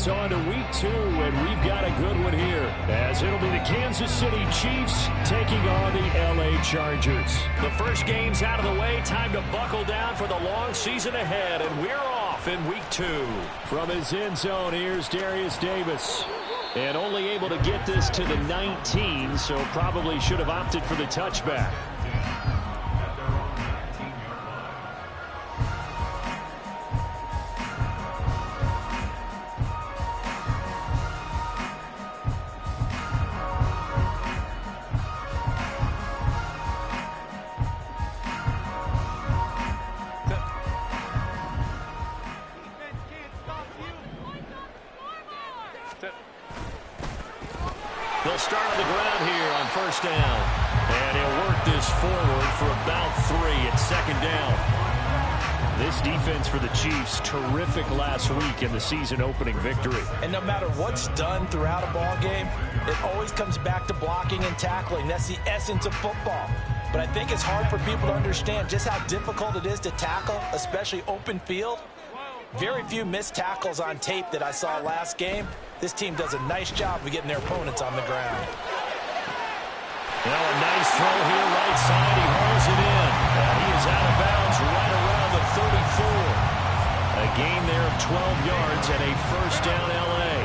It's on to week 2, and we've got a good one here, as it'll be the Kansas City Chiefs taking on the LA Chargers. The first game's out of the way. Time to buckle down for the long season ahead, and we're off in week 2. From his end zone, here's Darius Davis. And only able to get this to the 19, so probably should have opted for the touchback. They'll start on the ground here on first down. And he'll work this forward for about 3 at second down. This defense for the Chiefs, terrific last week in the season-opening victory. And no matter what's done throughout a ball game, it always comes back to blocking and tackling. That's the essence of football. But I think it's hard for people to understand just how difficult it is to tackle, especially open field. Very few missed tackles on tape that I saw last game. This team does a nice job of getting their opponents on the ground. Well, a nice throw here right side. He hauls it in. And he is out of bounds right around the 34. A gain there of 12 yards and a first down LA.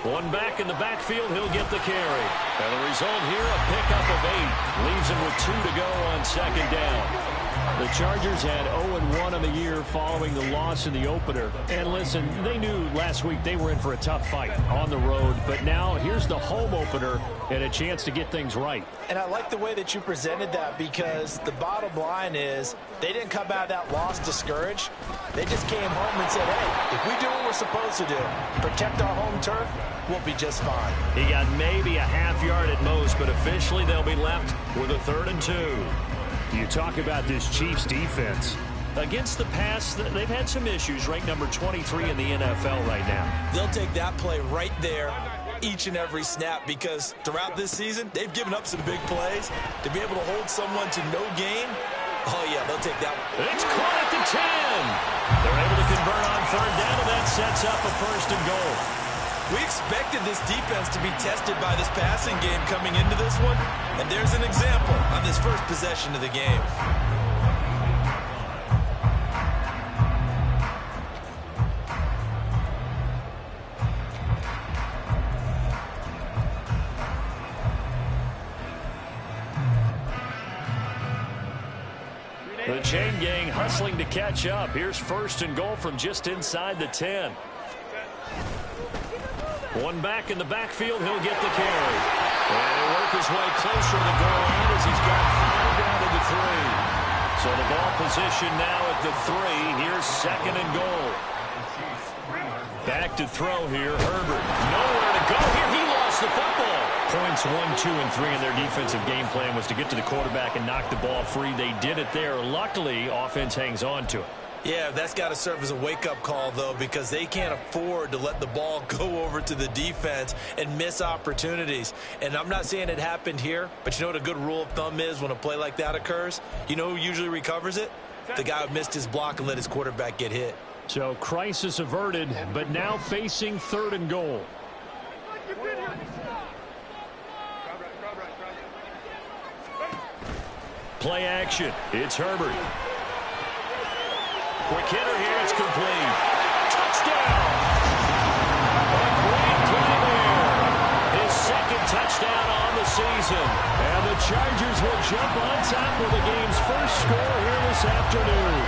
One back in the backfield, he'll get the carry. And the result here, a pickup of 8. Leaves him with 2 to go on second down. The Chargers had 0-1 on the year following the loss in the opener. And listen, they knew last week they were in for a tough fight on the road. But now here's the home opener and a chance to get things right. And I like the way that you presented that, because the bottom line is they didn't come out of that loss discouraged. They just came home and said, hey, if we do what we're supposed to do, protect our home turf, we'll be just fine. He got maybe a half yard at most, but officially they'll be left with a 3rd and 2. You talk about this Chiefs defense. Against the pass, they've had some issues, ranked number 23 in the NFL right now. They'll take that play right there each and every snap, because throughout this season, they've given up some big plays. To be able to hold someone to no gain, oh yeah, they'll take that one. It's caught at the 10. They're able to convert on 3rd down, and that sets up a 1st and goal. We expected this defense to be tested by this passing game coming into this one, and there's an example on this first possession of the game. The chain gang hustling to catch up. Here's 1st and goal from just inside the 10. One back in the backfield, he'll get the carry. And he'll work his way closer to the goal line as he's got 5 down to the 3. So the ball position now at the 3. Here's 2nd and goal. Back to throw here, Herbert. Nowhere to go here. He lost the football. Points 1, 2, and 3 in their defensive game plan was to get to the quarterback and knock the ball free. They did it there. Luckily, offense hangs on to it. Yeah, that's got to serve as a wake-up call, though, because they can't afford to let the ball go over to the defense and miss opportunities. And I'm not saying it happened here, but you know what a good rule of thumb is when a play like that occurs? You know who usually recovers it? The guy who missed his block and let his quarterback get hit. So crisis averted, but now facing 3rd and goal. Play action. It's Herbert. Quick hitter here. It's complete. Touchdown. A great play there. His 2nd touchdown on the season. And the Chargers will jump on top with the game's first score here this afternoon.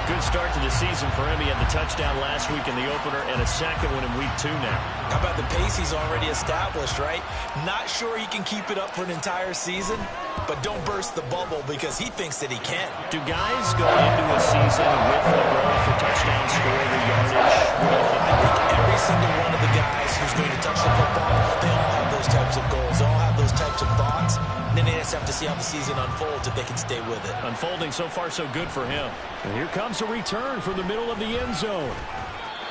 Good start to the season for him. He had the touchdown last week in the opener and a 2nd one in week 2 now. How about the pace he's already established, right? Not sure he can keep it up for an entire season, but don't burst the bubble because he thinks that he can. Do guys go into a season with the goal for touchdown score, the yardage? I think every single one of the guys who's going to touch the football, they all have those types of goals. They all have those types of thoughts. And then they just have to see how the season unfolds if they can stay with it. Unfolding so far so good for him. And here comes a return from the middle of the end zone.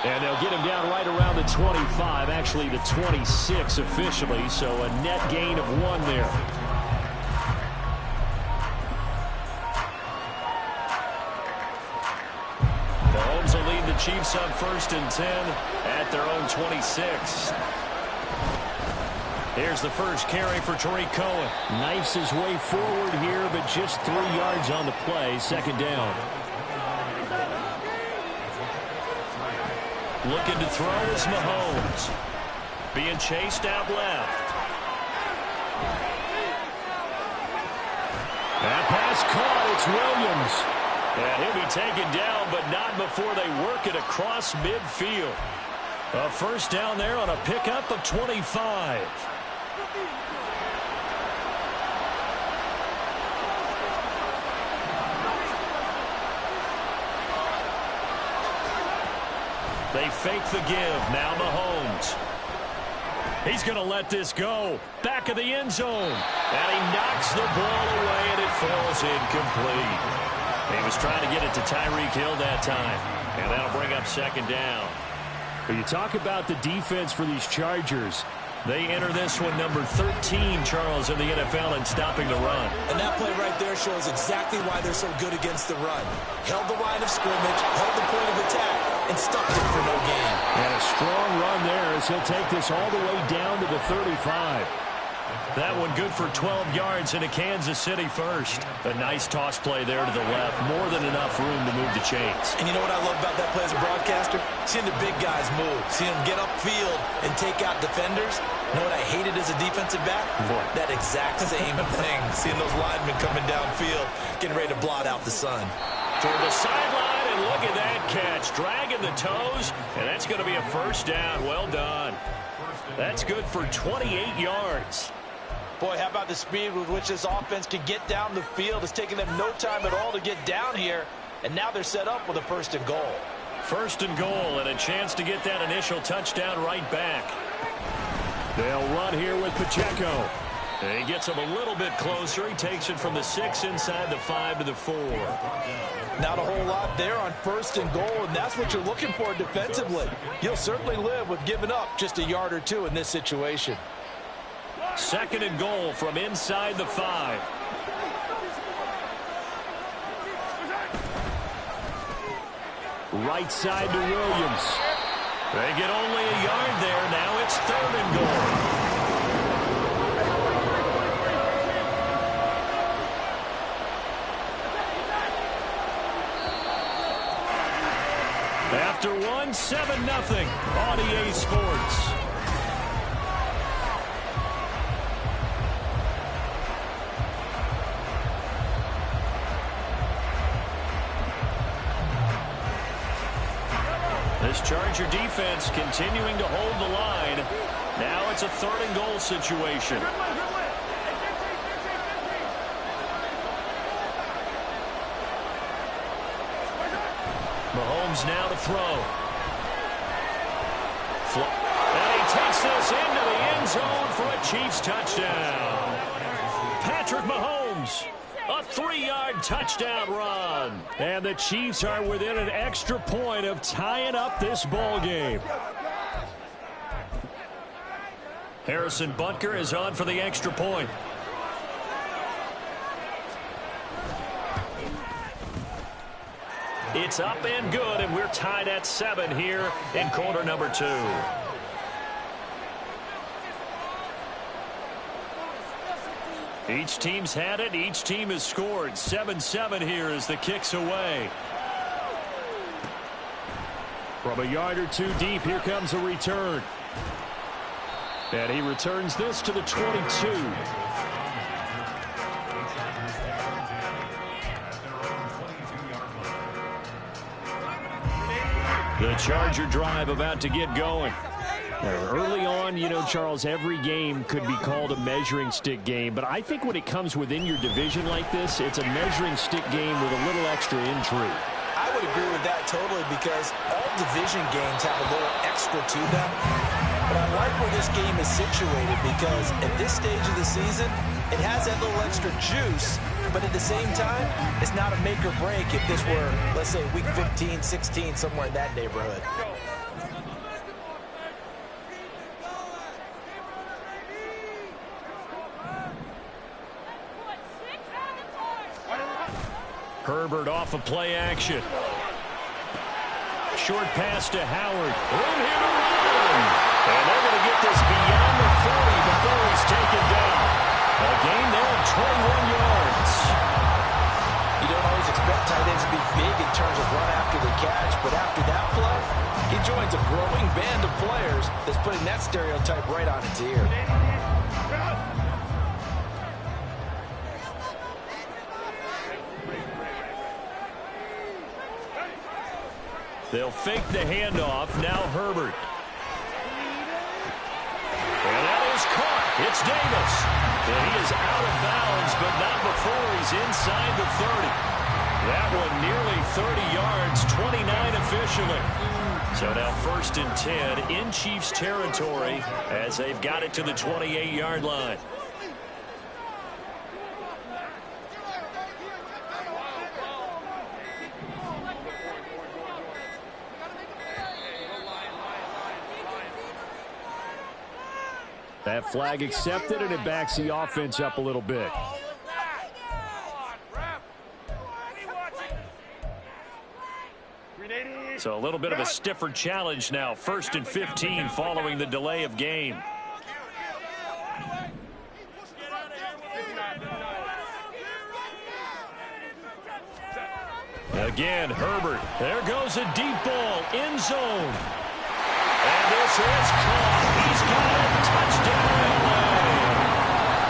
And they'll get him down right around the 25, actually the 26 officially, so a net gain of 1 there. Chiefs on 1st and 10 at their own 26. Here's the first carry for Tariq Cohen. Knifes his way forward here, but just 3 yards on the play. 2nd down. Looking to throw is Mahomes. Being chased out left. That pass caught. It's Williams. And he'll be taken down, but not before they work it across midfield. A first down there on a pickup of 25. They fake the give. Now Mahomes. He's going to let this go. Back of the end zone. And he knocks the ball away, and it falls incomplete. He was trying to get it to Tyreek Hill that time. And that'll bring up 2nd down. When you talk about the defense for these Chargers, they enter this one number 13, Charles, in the NFL in stopping the run. And that play right there shows exactly why they're so good against the run. Held the line of scrimmage, held the point of attack, and stuffed it for no gain. And a strong run there as he'll take this all the way down to the 35. That one good for 12 yards into Kansas City first. A nice toss play there to the left. More than enough room to move the chains. And you know what I love about that play as a broadcaster? Seeing the big guys move. Seeing them get upfield and take out defenders. You know what I hated as a defensive back? What? That exact same thing. Seeing those linemen coming downfield, getting ready to blot out the sun. Toward the sideline, and look at that catch. Dragging the toes, and that's going to be a first down. Well done. That's good for 28 yards. Boy, how about the speed with which this offense can get down the field? It's taking them no time at all to get down here, and now they're set up with a 1st and goal. 1st and goal, and a chance to get that initial touchdown right back. They'll run here with Pacheco. And he gets him a little bit closer. He takes it from the 6 inside the 5 to the 4. Not a whole lot there on 1st and goal, and that's what you're looking for defensively. You'll certainly live with giving up just a yard or 2 in this situation. 2nd and goal from inside the 5. Right side to Williams. They get only a yard there. Now it's 3rd and goal. After one, 7-0 on EA Sports. This Charger defense continuing to hold the line. Now it's a 3rd and goal situation. Mahomes now to throw. And he takes this into the end zone for a Chiefs touchdown. Patrick Mahomes. A 3-yard touchdown run. And the Chiefs are within an extra point of tying up this ball game. Harrison Butker is on for the extra point. It's up and good, and we're tied at 7 here in quarter number 2. Each team's had it. Each team has scored. 7-7 here as the kick's away. From a yard or 2 deep, here comes a return. And he returns this to the 22. The Charger drive about to get going. Early on, you know, Charles, every game could be called a measuring stick game. But I think when it comes within your division like this, it's a measuring stick game with a little extra intrigue. I would agree with that totally because all division games have a little extra to them. But I like where this game is situated because at this stage of the season, it has that little extra juice. But at the same time, it's not a make or break if this were, let's say, week 15, 16, somewhere in that neighborhood. Herbert off of play action. short pass to Howard. Room here to run. And they're going to get this beyond the 40 before he's taken down. A gain there of 21 yards. You don't always expect tight ends to be big in terms of run after the catch, but after that play, he joins a growing band of players that's putting that stereotype right on its ear. They'll fake the handoff. Now Herbert. And that is caught. It's Davis. And he is out of bounds, but not before he's inside the 30. That one nearly 30 yards, 29 officially. So now 1st and 10 in Chiefs territory as they've got it to the 28-yard line. That flag accepted, and it backs the offense up a little bit. So a little bit of a stiffer challenge now. 1st and 15 following the delay of game. Again, Herbert. There goes a deep ball. End zone. And this is caught. He's got it. Touchdown, LA.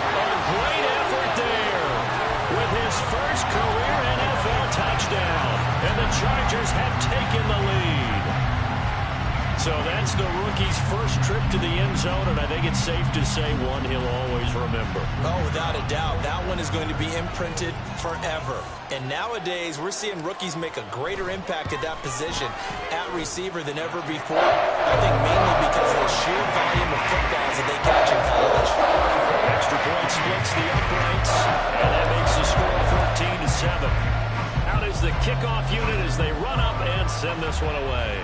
A great effort there with his first career NFL touchdown. And the Chargers have taken the lead. So that's the rookie's first trip to the end zone, and I think it's safe to say one he'll always remember. Oh, without a doubt. That one is going to be imprinted forever. And nowadays, we're seeing rookies make a greater impact at that position at receiver than ever before. I think mainly because of the sheer volume of footballs that they catch in college. Extra point splits the uprights, and that makes the score 14-7. Out is the kickoff unit as they run up and send this one away.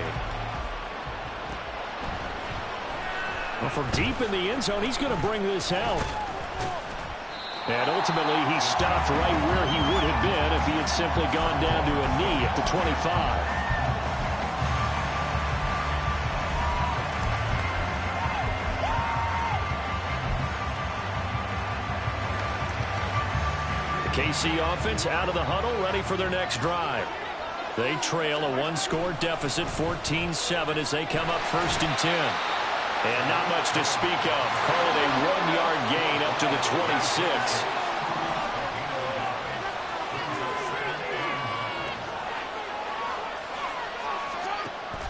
Well, from deep in the end zone, he's going to bring this out. And ultimately, he stopped right where he would have been if he had simply gone down to a knee at the 25. The KC offense out of the huddle, ready for their next drive. They trail a one-score deficit, 14-7, as they come up 1st and 10. And not much to speak of. Call it a 1-yard gain up to the 26.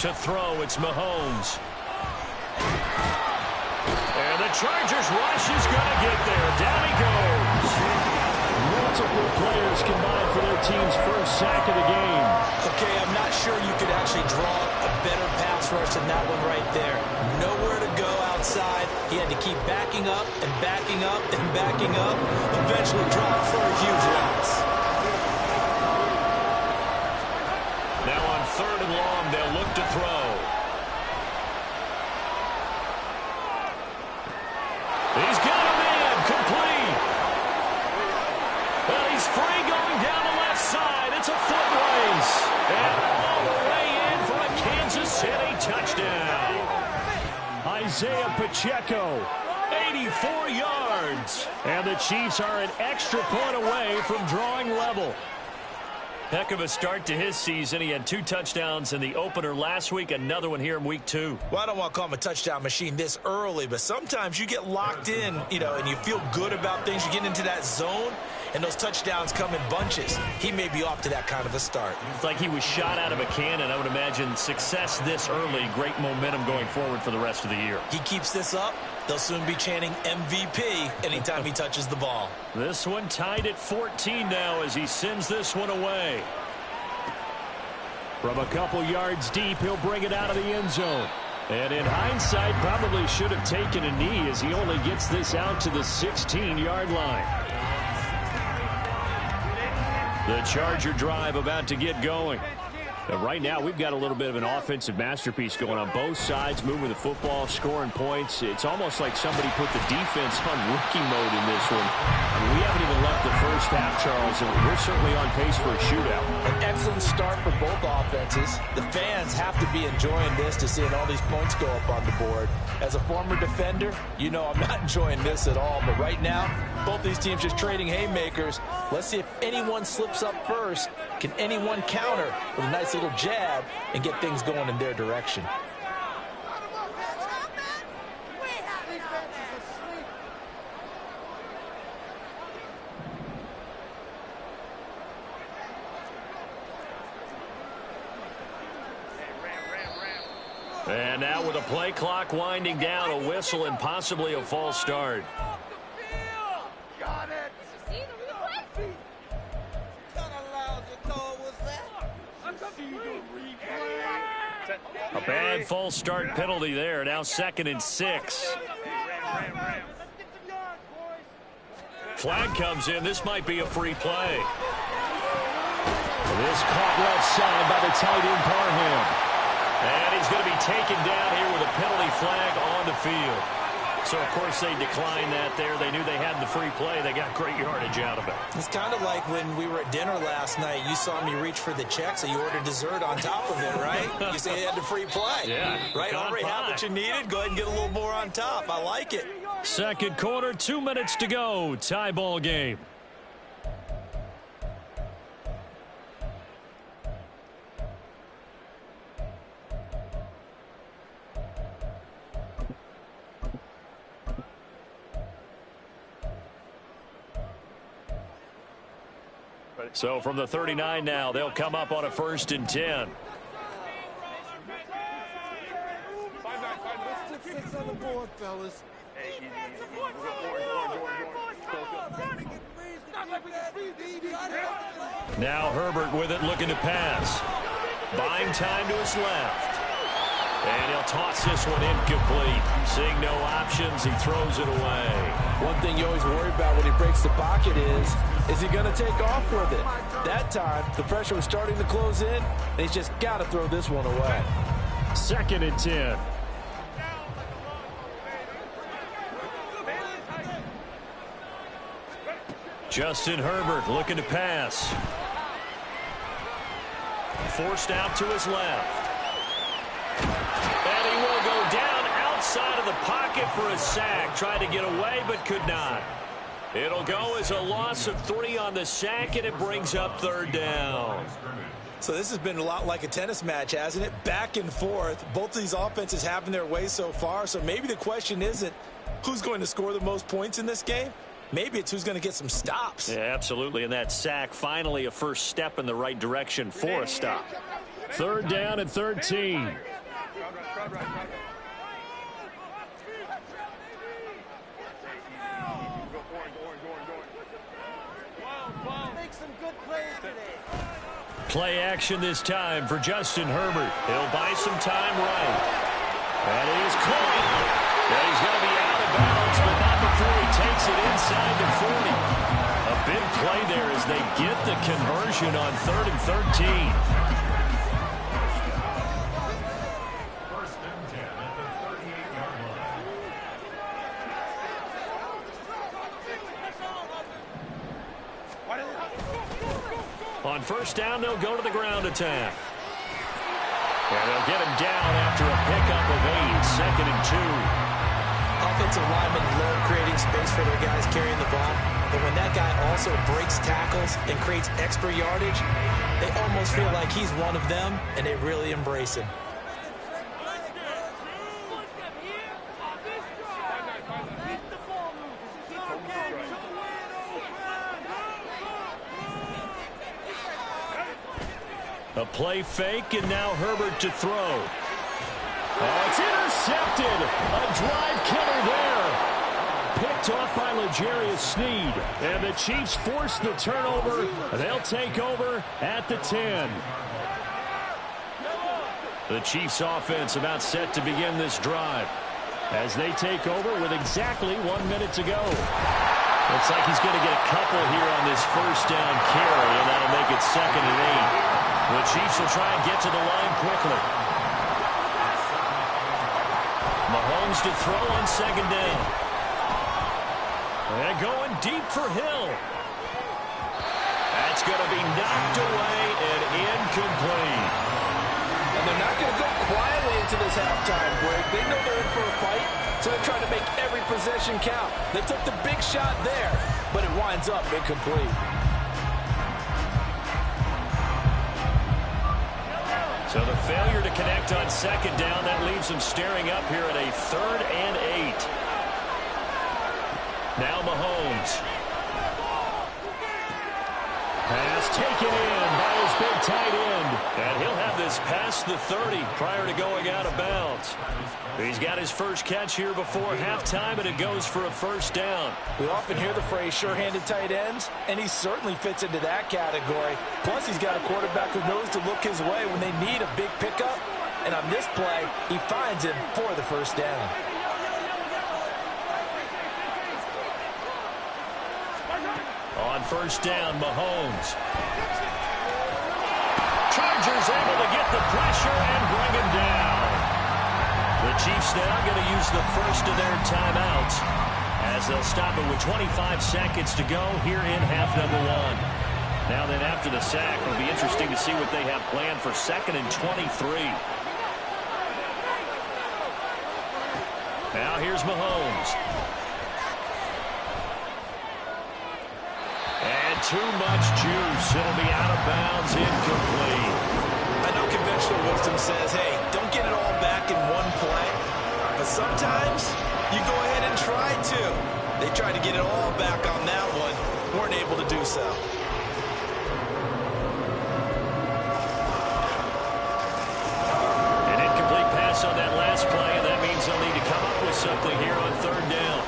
To throw, it's Mahomes. And the Chargers rush is going to get there. Down he goes. Multiple players combined for their team's first sack of the game. Okay, I'm not sure you could actually draw a better pass rush than that one right there. Nowhere to go outside. He had to keep backing up and backing up and backing up. Eventually dropped for a huge loss. Now on 3rd and long, they'll look to throw. He's got a man, complete. Well, he's free going down the left side. It's a foot race. And all the way in for a Kansas City touchdown. Isaiah Pacheco, 84 yards. And the Chiefs are an extra point away from drawing level. Heck of a start to his season. He had 2 touchdowns in the opener last week, another one here in week 2. Well, I don't want to call him a touchdown machine this early, but sometimes you get locked in, and you feel good about things. You get into that zone, and those touchdowns come in bunches. He may be off to that kind of a start. It's like he was shot out of a cannon. I would imagine success this early, great momentum going forward for the rest of the year. He keeps this up, they'll soon be chanting MVP anytime he touches the ball. This one tied at 14 now as he sends this one away. From a couple yards deep, he'll bring it out of the end zone. And in hindsight, probably should have taken a knee as he only gets this out to the 16-yard line. The Charger drive about to get going. Right now, we've got a little bit of an offensive masterpiece going on both sides, moving the football, scoring points. It's almost like somebody put the defense on rookie mode in this one. I mean, we haven't even left the first half, Charles, and we're certainly on pace for a shootout. An excellent start for both offenses. The fans have to be enjoying this to seeing all these points go up on the board. As a former defender, you know I'm not enjoying this at all. But right now, both these teams just trading haymakers. Let's see if anyone slips up first. Can anyone counter with a nice little jab and get things going in their direction? And now with the play clock winding down, a whistle and possibly a false start. Got it. A bad false start penalty there. Now 2nd and 6. Flag comes in. This might be a free play. This caught left side by the tight end Parham. And he's going to be taken down here with a penalty flag on the field. So, of course, they declined that there. They knew they had the free play. They got great yardage out of it. It's kind of like when we were at dinner last night. You saw me reach for the check, so you ordered dessert on top of it, right? You say you had the free play. Yeah. Right? Already had what you needed. Go ahead and get a little more on top. I like it. Second quarter, 2 minutes to go. Tie ball game. So from the 39 now, they'll come up on a 1st and 10. On the board, fellas. Now Herbert with it, looking to pass. Buying time to his left. And he'll toss this one incomplete. Seeing no options, he throws it away. One thing you always worry about when he breaks the pocket is he going to take off with it? That time, the pressure was starting to close in, and he's just got to throw this one away. 2nd and 10. Justin Herbert looking to pass. Forced out to his left. And he will go down outside of the pocket for a sack. Tried to get away, but could not. It'll go as a loss of 3 on the sack, and it brings up 3rd down. So this has been a lot like a tennis match, hasn't it? Back and forth. Both of these offenses having their way so far. So maybe the question isn't who's going to score the most points in this game. Maybe it's who's going to get some stops. Yeah, absolutely. And that sack, finally a first step in the right direction for a stop. 3rd down and 13. Make some good plays today. Play action this time for Justin Herbert. He'll buy some time right. That is caught. Yeah, he's going to be out of bounds, but not before he takes it inside the 40. A big play there as they get the conversion on 3rd and 13. On 1st down, they'll go to the ground attack. And they'll get him down after a pickup of 8, 2nd and 2. Offensive linemen love creating space for their guys carrying the ball. But when that guy also breaks tackles and creates extra yardage, they almost feel like he's one of them, and they really embrace him. A play fake, and now Herbert to throw. Oh, it's intercepted. A drive killer there. Picked off by L'Jarius Sneed. And the Chiefs force the turnover. They'll take over at the 10. The Chiefs offense about set to begin this drive as they take over with exactly 1 minute to go. Looks like he's going to get a couple here on this 1st down carry, and that'll make it 2nd and 8. The Chiefs will try and get to the line quickly. Mahomes to throw on second down. And going deep for Hill. That's going to be knocked away and incomplete. And they're not going to go quietly into this halftime break. They know they're in for a fight, so they're trying to make every possession count. They took the big shot there, but it winds up incomplete. So the failure to connect on second down, that leaves them staring up here at a 3rd and 8. Now Mahomes. Pass taken in by his big tight end. And he'll have this past the 30 prior to going out of bounds. He's got his first catch here before halftime, and it goes for a first down. We often hear the phrase sure-handed tight ends, and he certainly fits into that category. Plus, he's got a quarterback who knows to look his way when they need a big pickup. And on this play, he finds him for the first down. On first down, Mahomes. Chargers able to get the pressure and bring him down. The Chiefs now going to use the first of their timeouts as they'll stop it with 25 seconds to go here in half number 1. Now then, after the sack, it'll be interesting to see what they have planned for 2nd and 23. Now here's Mahomes. And too much juice. It'll be out of bounds, incomplete. I know conventional wisdom says, hey, don't get it all back in one play. But sometimes you go ahead and try to. They tried to get it all back on that one. Weren't able to do so. An incomplete pass on that last play, and that means they'll need to come up with something here on 3rd down.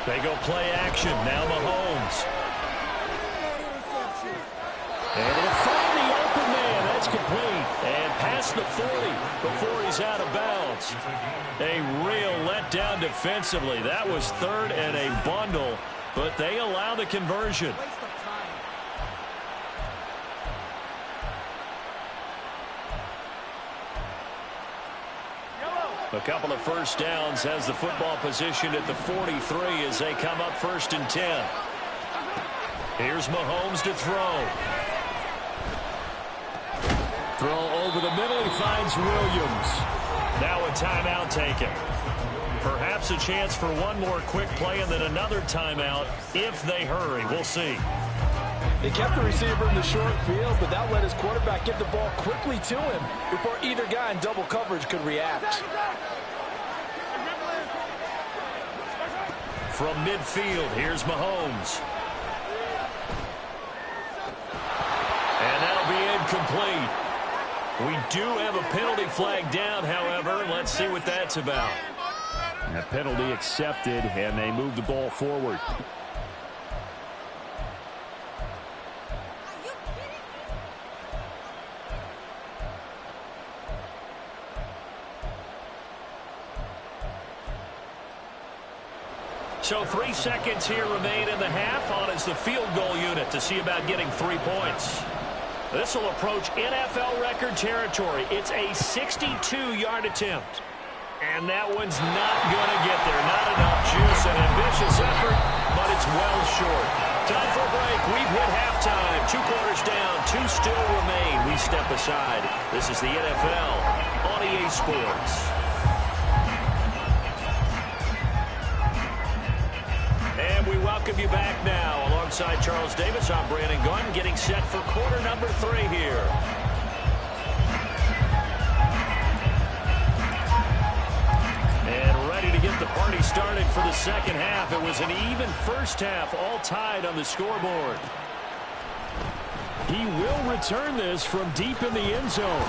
They go play action. Now Mahomes. Able to find the open man. That's complete. And past the 40 before he's out of bounds. A real letdown defensively. That was 3rd and a bundle, but they allow the conversion. A couple of first downs has the football positioned at the 43 as they come up 1st and 10. Here's Mahomes to throw. Throw over the middle. He finds Williams. Now a timeout taken. Perhaps a chance for one more quick play and then another timeout if they hurry. We'll see. They kept the receiver in the short field, but that let his quarterback get the ball quickly to him before either guy in double coverage could react. From midfield, here's Mahomes. And that'll be incomplete. We do have a penalty flag down, however. Let's see what that's about. A penalty accepted, and they move the ball forward. So 3 seconds here remain in the half. On is the field goal unit to see about getting 3 points. This will approach NFL record territory. It's a 62-yard attempt. And that one's not going to get there. Not enough juice. An ambitious effort, but it's well short. Time for a break. We've hit halftime. 2 quarters down. 2 still remain. We step aside. This is the NFL on EA Sports. And we welcome you back now. Alongside Charles Davis, I'm Brandon Gunn, getting set for quarter number 3 here. And ready to get the party started for the second half. It was an even first half, all tied on the scoreboard. He will return this from deep in the end zone.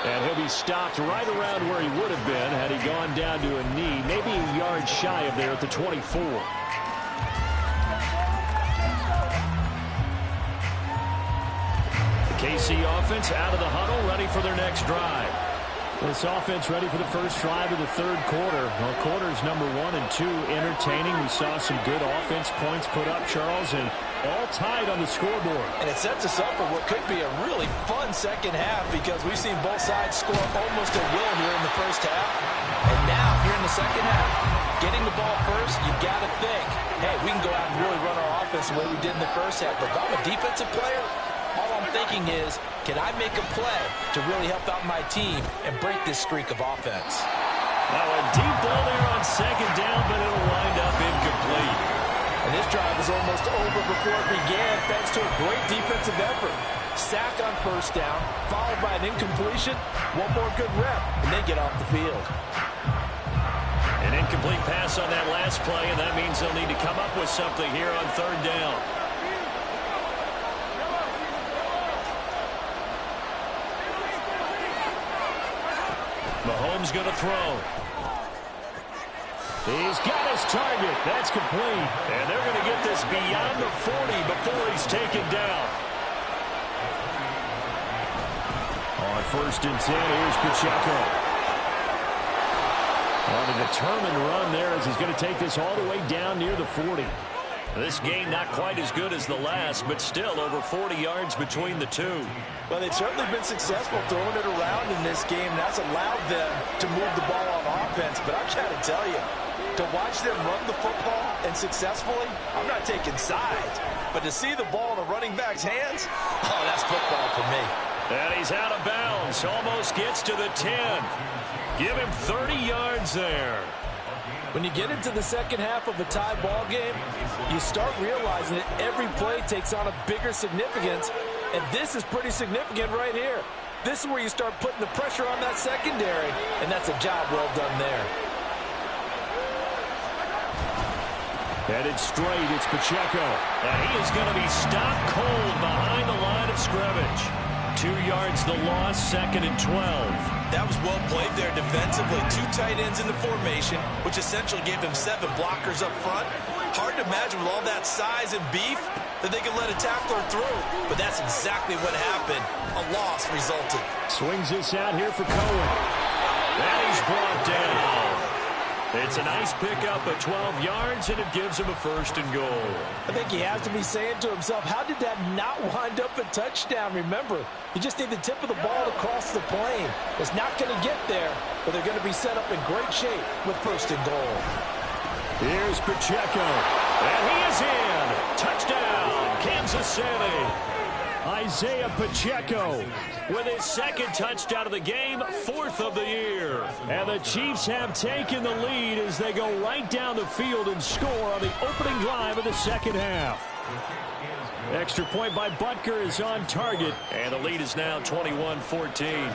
And he'll be stopped right around where he would have been had he gone down to a knee, maybe a yard shy of there at the 24. The KC offense out of the huddle, ready for their next drive. This offense ready for the first drive of the third quarter. Well, quarters number 1 and 2 entertaining. We saw some good offense points put up, Charles, and all tied on the scoreboard. And it sets us up for what could be a really fun second half because we've seen both sides score almost at will here in the first half. And now, here in the second half, getting the ball first, you got to think, hey, we can go out and really run our offense the way we did in the first half. But if I'm a defensive player, all I'm thinking is, can I make a play to really help out my team and break this streak of offense? Now a deep ball there on second down, but it'll wind up incomplete. And this drive was almost over before it began thanks to a great defensive effort. Sack on first down, followed by an incompletion, one more good rep, and they get off the field. An incomplete pass on that last play, and that means they'll need to come up with something here on third down. Mahomes going to throw. He's got his target. That's complete. And they're going to get this beyond the 40 before he's taken down. On first and 10, here's Pacheco. On a determined run there as he's going to take this all the way down near the 40. This game not quite as good as the last, but still over 40 yards between the two. Well, they've certainly been successful throwing it around in this game. That's allowed them to move the ball on offense. But I've got to tell you, to watch them run the football and successfully, I'm not taking sides. But to see the ball in a running back's hands, oh, that's football for me. And he's out of bounds. Almost gets to the 10. Give him 30 yards there. When you get into the second half of a tie ball game, you start realizing that every play takes on a bigger significance, and this is pretty significant right here. This is where you start putting the pressure on that secondary, and that's a job well done there. Headed straight, it's Pacheco, and he is going to be stopped cold behind the line of scrimmage. 2 yards the loss, second and 12. That was well played there defensively. 2 tight ends in the formation, which essentially gave them 7 blockers up front. Hard to imagine with all that size and beef that they could let a tackler through. But that's exactly what happened. A loss resulted. Swings this out here for Cohen. And he's brought down. It's a nice pickup at 12 yards, and it gives him a first and goal. I think he has to be saying to himself, how did that not wind up a touchdown? Remember, you just need the tip of the ball to cross the plane. It's not going to get there, but they're going to be set up in great shape with first and goal. Here's Pacheco, and he is in. Touchdown, Kansas City. Isaiah Pacheco with his second touchdown of the game, 4th of the year. And the Chiefs have taken the lead as they go right down the field and score on the opening drive of the second half. Extra point by Butker is on target, and the lead is now 21-14.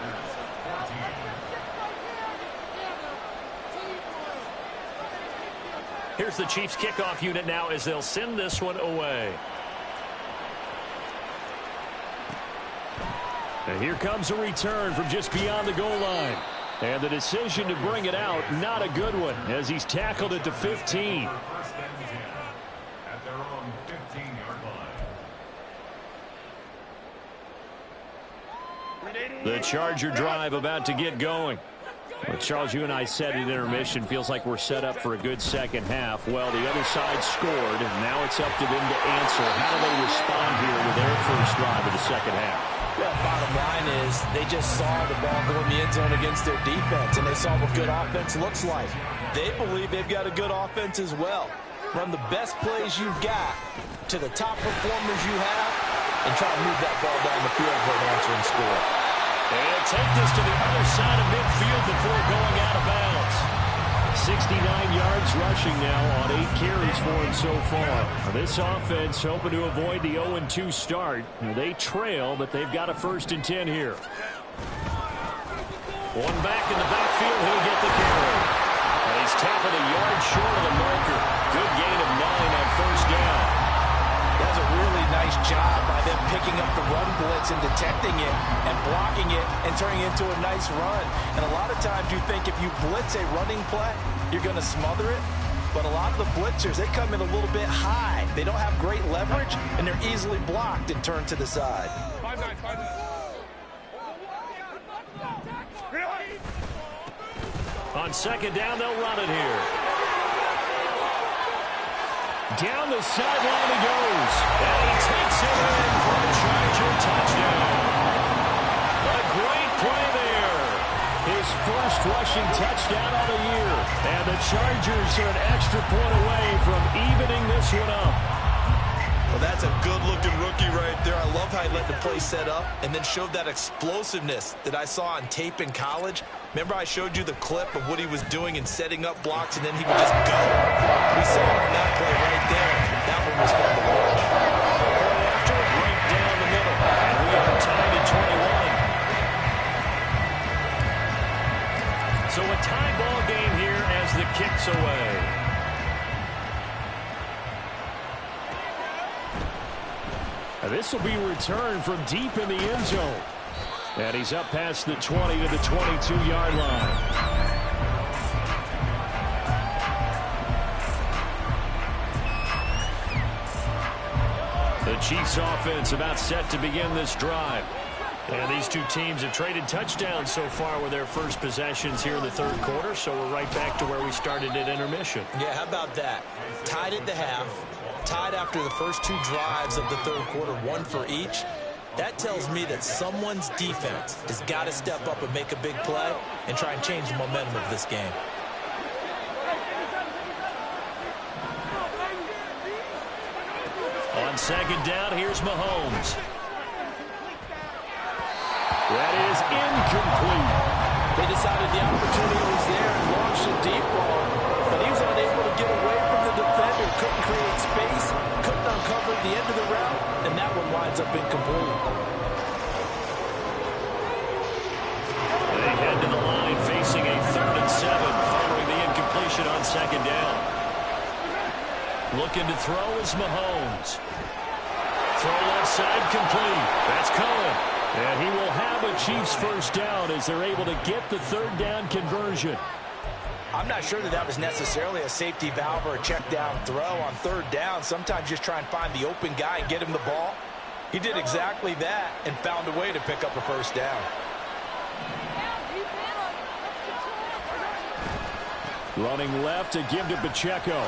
Here's the Chiefs kickoff unit now as they'll send this one away. And here comes a return from just beyond the goal line. And the decision to bring it out, not a good one, as he's tackled at the 15. The Charger drive about to get going. Well, Charles, you and I said at intermission, feels like we're set up for a good second half. Well, the other side scored, and now it's up to them to answer. How do they respond here with their first drive of the second half? Well, bottom line is they just saw the ball go in the end zone against their defense, and they saw what good offense looks like. They believe they've got a good offense as well. Run the best plays you've got to the top performers you have, and try to move that ball down the field for an answering score. And take this to the other side of midfield before going out of bounds. 69 yards rushing now on 8 carries for him so far. This offense hoping to avoid the 0-2 start. They trail, but they've got a first and 10 here. One back in the backfield, he'll get the carry. And he's tackled a yard short of the marker. Good gain of 9 on first down. That's a really nice job by them picking up the run blitz and detecting it and blocking it and turning it into a nice run. And a lot of times you think if you blitz a running play, you're going to smother it. But a lot of the blitzers, they come in a little bit high. They don't have great leverage, and they're easily blocked and turned to the side. 5-9, 5-9. On second down, they'll run it here. Down the sideline he goes. And he takes it in for a Charger touchdown. A great play there. His first rushing touchdown of the year. And the Chargers are an extra point away from evening this one up. Well, that's a good-looking rookie right there. I love how he let the play set up and then showed that explosiveness that I saw on tape in college. Remember I showed you the clip of what he was doing and setting up blocks, and then he would just go. We saw it on that play right there. That one was fun to watch. Right after, right down the middle. And we are tied at 21. So a tie ball game here as the kick's away. This will be returned from deep in the end zone. And he's up past the 20 to the 22-yard line. The Chiefs offense about set to begin this drive. And these two teams have traded touchdowns so far with their first possessions here in the third quarter, so we're right back to where we started at intermission. Yeah, how about that? Tied at the half, tied after the first two drives of the third quarter, one for each. That tells me that someone's defense has got to step up and make a big play and try and change the momentum of this game. On second down, here's Mahomes. That is incomplete. They decided the opportunity was there and launched a deep ball, but he was unable to get away from the defender, couldn't create space, couldn't uncover the end of the route, and that one winds up incomplete. They head to the line facing a 3rd and 7 following the incompletion on second down. Looking to throw is Mahomes. Throw left side complete. That's Cohen. And he will have a Chiefs first down as they're able to get the 3rd down conversion. I'm not sure that was necessarily a safety valve or a check down throw on 3rd down. Sometimes just try and find the open guy and get him the ball. He did exactly that and found a way to pick up a first down. Running left to give to Pacheco.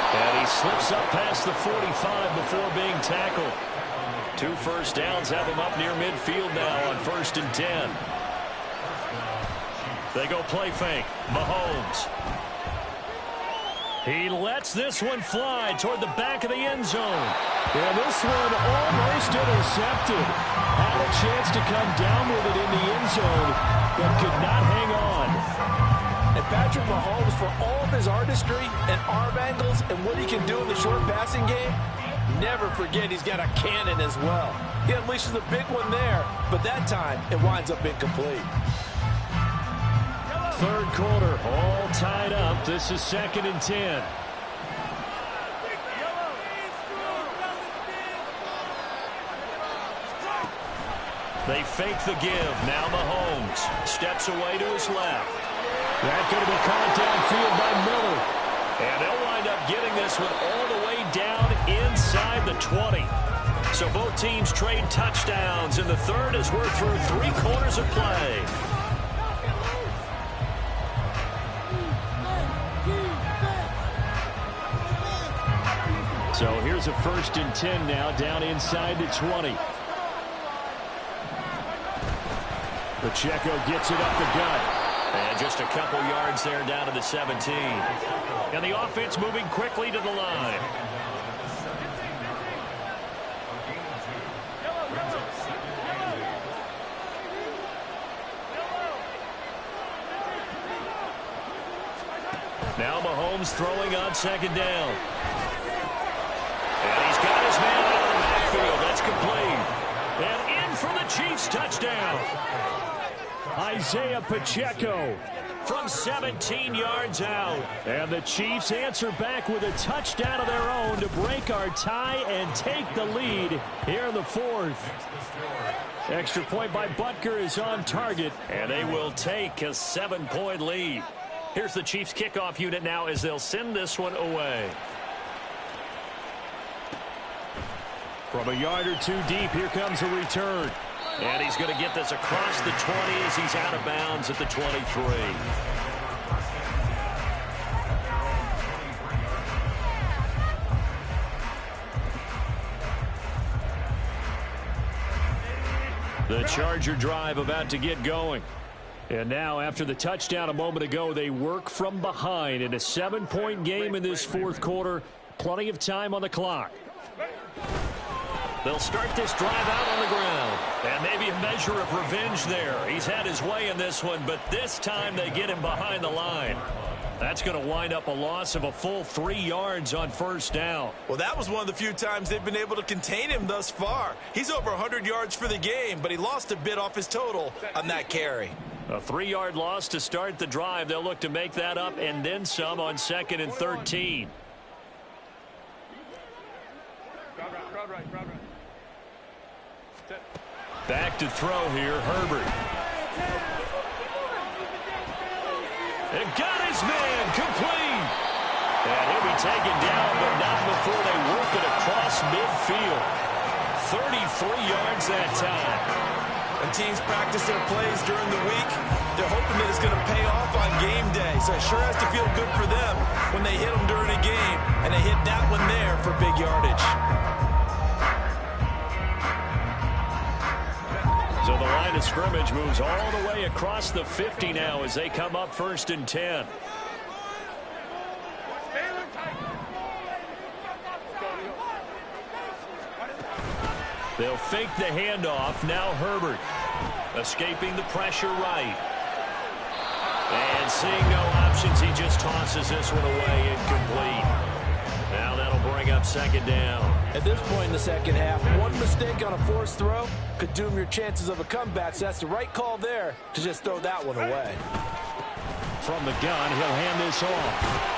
And he slips up past the 45 before being tackled. 2 first downs have him up near midfield now on 1st and 10. They go play fake. Mahomes. He lets this one fly toward the back of the end zone. And this one almost intercepted. Had a chance to come down with it in the end zone, but could not hang on. And Patrick Mahomes, for all of his artistry and arm angles and what he can do in the short passing game, never forget he's got a cannon as well. He unleashes a big one there, but that time it winds up incomplete. 3rd quarter, all tied up. This is 2nd and 10. They fake the give. Now Mahomes steps away to his left. That going to be caught downfield by Miller. And they'll wind up getting this one all the way down inside the 20. So both teams trade touchdowns in the 3rd as we're through 3 quarters of play. So here's a 1st and 10 now down inside the 20. Pacheco gets it up the gut. And just a couple yards there down to the 17. And the offense moving quickly to the line. Now Mahomes throwing on 2nd down. And he's got his man out of the backfield. That's complete. And in for the Chiefs touchdown. Isaiah Pacheco from 17 yards out. And the Chiefs answer back with a touchdown of their own to break our tie and take the lead here in the 4th. Extra point by Butker is on target, and they will take a 7-point lead. Here's the Chiefs kickoff unit now as they'll send this one away. From a yard or 2 deep, here comes a return. And he's going to get this across the 20 as he's out of bounds at the 23. The Charger drive about to get going. And now, after the touchdown a moment ago, they work from behind in a 7-point game in this fourth quarter. Plenty of time on the clock. They'll start this drive out on the ground. And maybe a measure of revenge there. He's had his way in this one, but this time they get him behind the line. That's going to wind up a loss of a full 3 yards on first down. Well, that was one of the few times they've been able to contain him thus far. He's over 100 yards for the game, but he lost a bit off his total on that carry. A 3-yard loss to start the drive. They'll look to make that up and then some on 2nd and 13. Back to throw here, Herbert. And got his man complete. And he'll be taken down, but not before they work it across midfield. 33 yards that time. When teams practice their plays during the week, they're hoping that it's going to pay off on game day. So it sure has to feel good for them when they hit them during a game, and they hit that one there for big yardage. So the line of scrimmage moves all the way across the 50 now as they come up 1st and 10. They'll fake the handoff. Now Herbert escaping the pressure right. And seeing no options, he just tosses this one away incomplete. Now that'll bring up 2nd down. At this point in the second half, one mistake on a forced throw could doom your chances of a comeback. So that's the right call there to just throw that one away. From the gun, he'll hand this off.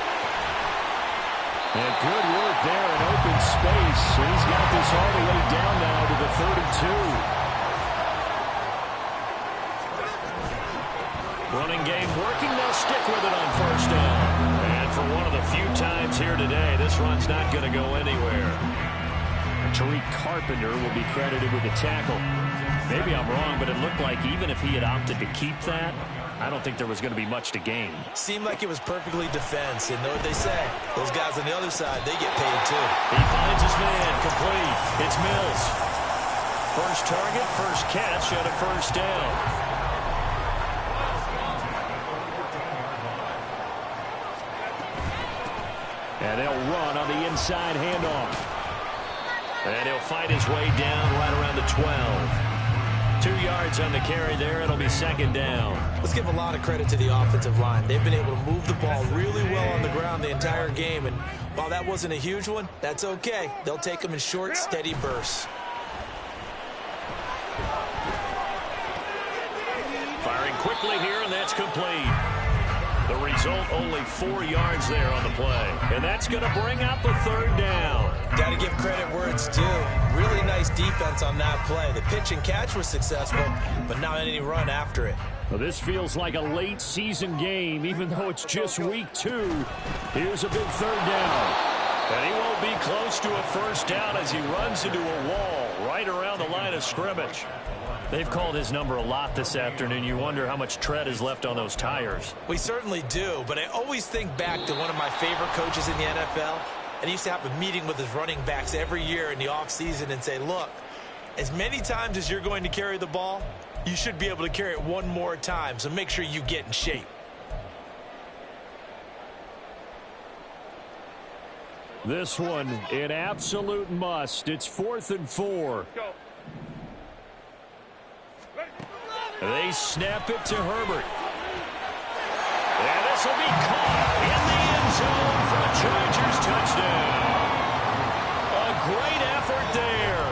And good work there in open space. He's got this all the way down now to the 32. Running game working. They'll stick with it on first down. And for one of the few times here today, this run's not going to go anywhere. Tariq Carpenter will be credited with the tackle. Maybe I'm wrong, but it looked like even if he had opted to keep that, I don't think there was going to be much to gain. Seemed like it was perfectly defense. And know what they say? Those guys on the other side, they get paid too. He finds his man complete. It's Mills. First target, first catch at a first down. And they'll run on the inside handoff. And he'll fight his way down right around the 12. 2 yards on the carry there. It'll be 2nd down. Let's give a lot of credit to the offensive line. They've been able to move the ball really well on the ground the entire game. And while that wasn't a huge one, that's okay. They'll take them in short, steady bursts. Firing quickly here, and that's complete. The result, only 4 yards there on the play. And that's going to bring up a 3rd down. Got to give credit where it's due. Really nice defense on that play. The pitch and catch was successful, but not any run after it. Well, this feels like a late season game, even though it's just week 2. Here's a big 3rd down. And he won't be close to a first down as he runs into a wall right around the line of scrimmage. They've called his number a lot this afternoon. You wonder how much tread is left on those tires. We certainly do, but I always think back to one of my favorite coaches in the NFL. And he used to have a meeting with his running backs every year in the offseason and say, look, as many times as you're going to carry the ball, you should be able to carry it one more time, so make sure you get in shape. This one, an absolute must. It's 4th and 4. They snap it to Herbert. And this will be caught in the end zone for a Chargers touchdown. A great effort there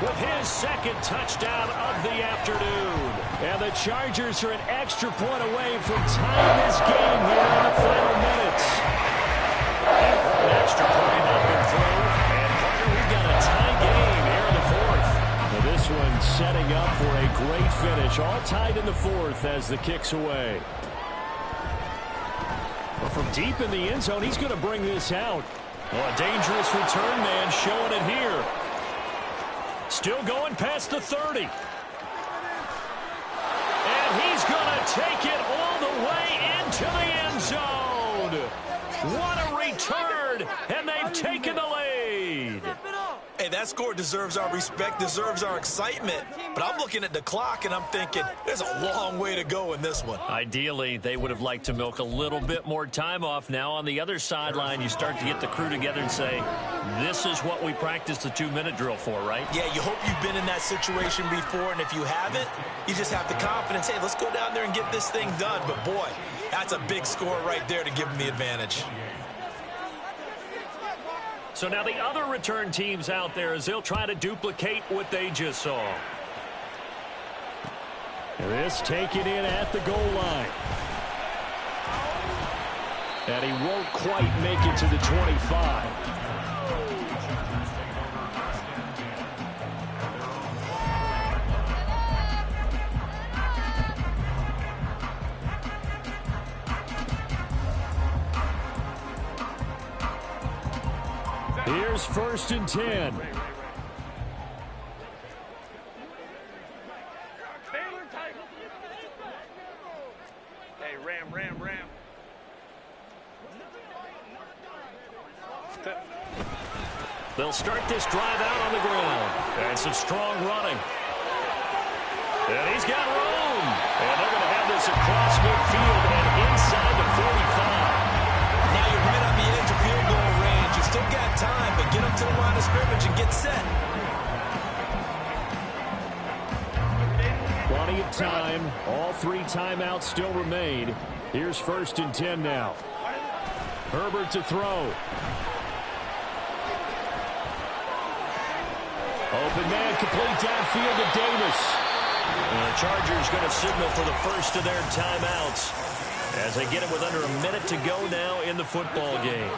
with his 2nd touchdown of the afternoon. And the Chargers are an extra point away from tying this game here in the final minutes. And an extra point up and through. And Carter, we've got a tie game here in the 4th. Now this one setting up for a great finish. All tied in the 4th as the kick's away. Well, from deep in the end zone, he's going to bring this out. Well, a dangerous return man showing it here. Still going past the 30. take it all the way into the end zone. What a return, and they've taken the lead. Hey, that score deserves our respect, deserves our excitement. But I'm looking at the clock, and I'm thinking there's a long way to go in this one. Ideally, they would have liked to milk a little bit more time off. Now, on the other sideline, you start to get the crew together and say, this is what we practiced the 2-minute drill for, right? Yeah, you hope you've been in that situation before, and if you haven't, you just have the confidence, hey, let's go down there and get this thing done. But, boy, that's a big score right there to give them the advantage. So now the other return teams out there as they'll try to duplicate what they just saw. This taken in at the goal line. And he won't quite make it to the 25. Here's 1st and 10. Hey, Ram. They'll start this drive out on the ground. And some strong running. And he's got room. And they're going to have this across midfield and inside the 45. Now you're right on the edge of field goal range. You still got time, but get up to the line of scrimmage and get set. Plenty of time. All 3 timeouts still remain. Here's 1st and 10 now. Herbert to throw. Open man, complete downfield to Davis. And the Chargers going to signal for the first of their timeouts as they get it with under a minute to go now in the football game.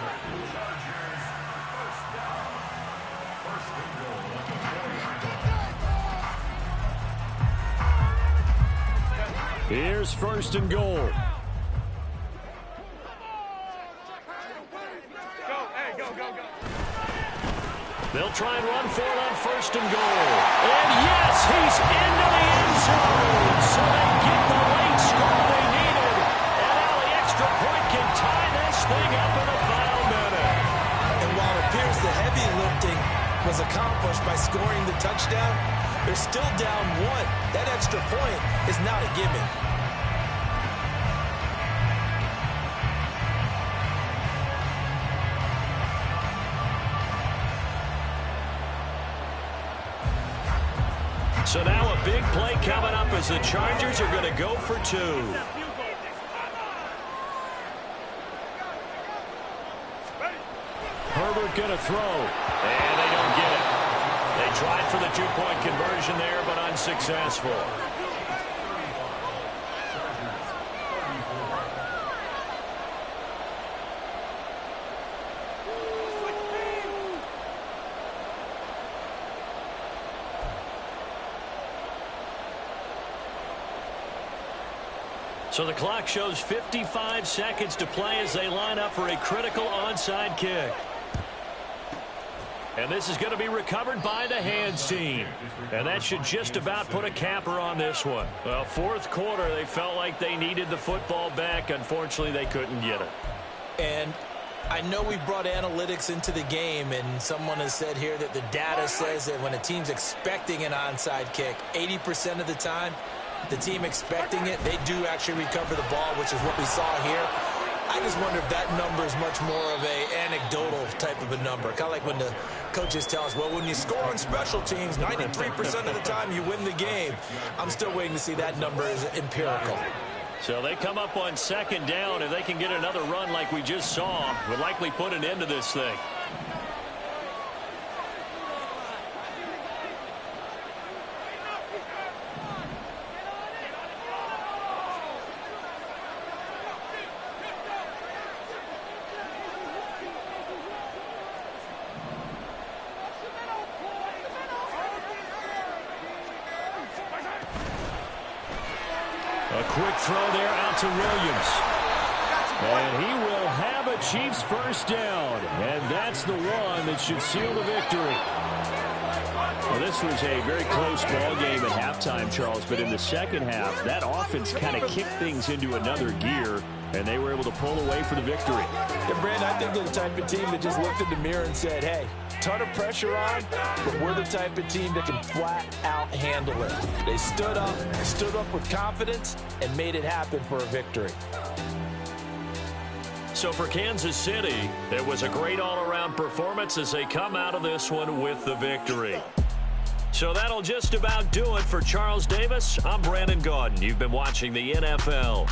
Here's 1st and goal. They'll try and run for it on 1st and goal. And yes, he's into the end zone. So they get the late score they needed. And now the extra point can tie this thing up in the final minute. And while it appears the heavy lifting was accomplished by scoring the touchdown, they're still down 1. That extra point is not a gimme. So now a big play coming up as the Chargers are going to go for 2. Herbert going to throw. And they don't get it. They tried for the 2-point conversion there, but unsuccessful. So the clock shows 55 seconds to play as they line up for a critical onside kick. And this is going to be recovered by the hands team. And that should just about put a capper on this one. Well, 4th quarter, they felt like they needed the football back. Unfortunately, they couldn't get it. And I know we brought analytics into the game, and someone has said here that the data says that when a team's expecting an onside kick, 80% of the time, the team expecting it, they do actually recover the ball, which is what we saw here. I just wonder if that number is much more of a anecdotal type of a number. Kind of like when the coaches tell us, well, when you score on special teams, 93% of the time you win the game. I'm still waiting to see that number is empirical. So they come up on 2nd down. If they can get another run like we just saw, would likely put an end to this thing. A quick throw there out to Williams. And he will have a Chiefs first down. And that's the one that should seal the victory. Well, this was a very close ball game at halftime, Charles, but in the second half, that offense kind of kicked things into another gear, and they were able to pull away for the victory. Yeah, Brandon, I think they're the type of team that just looked in the mirror and said, hey, ton of pressure on, but we're the type of team that can flat out handle it. They stood up with confidence, and made it happen for a victory. So for Kansas City, it was a great all-around performance as they come out of this one with the victory. So that'll just about do it for Charles Davis. I'm Brandon Gaudin. You've been watching the NFL.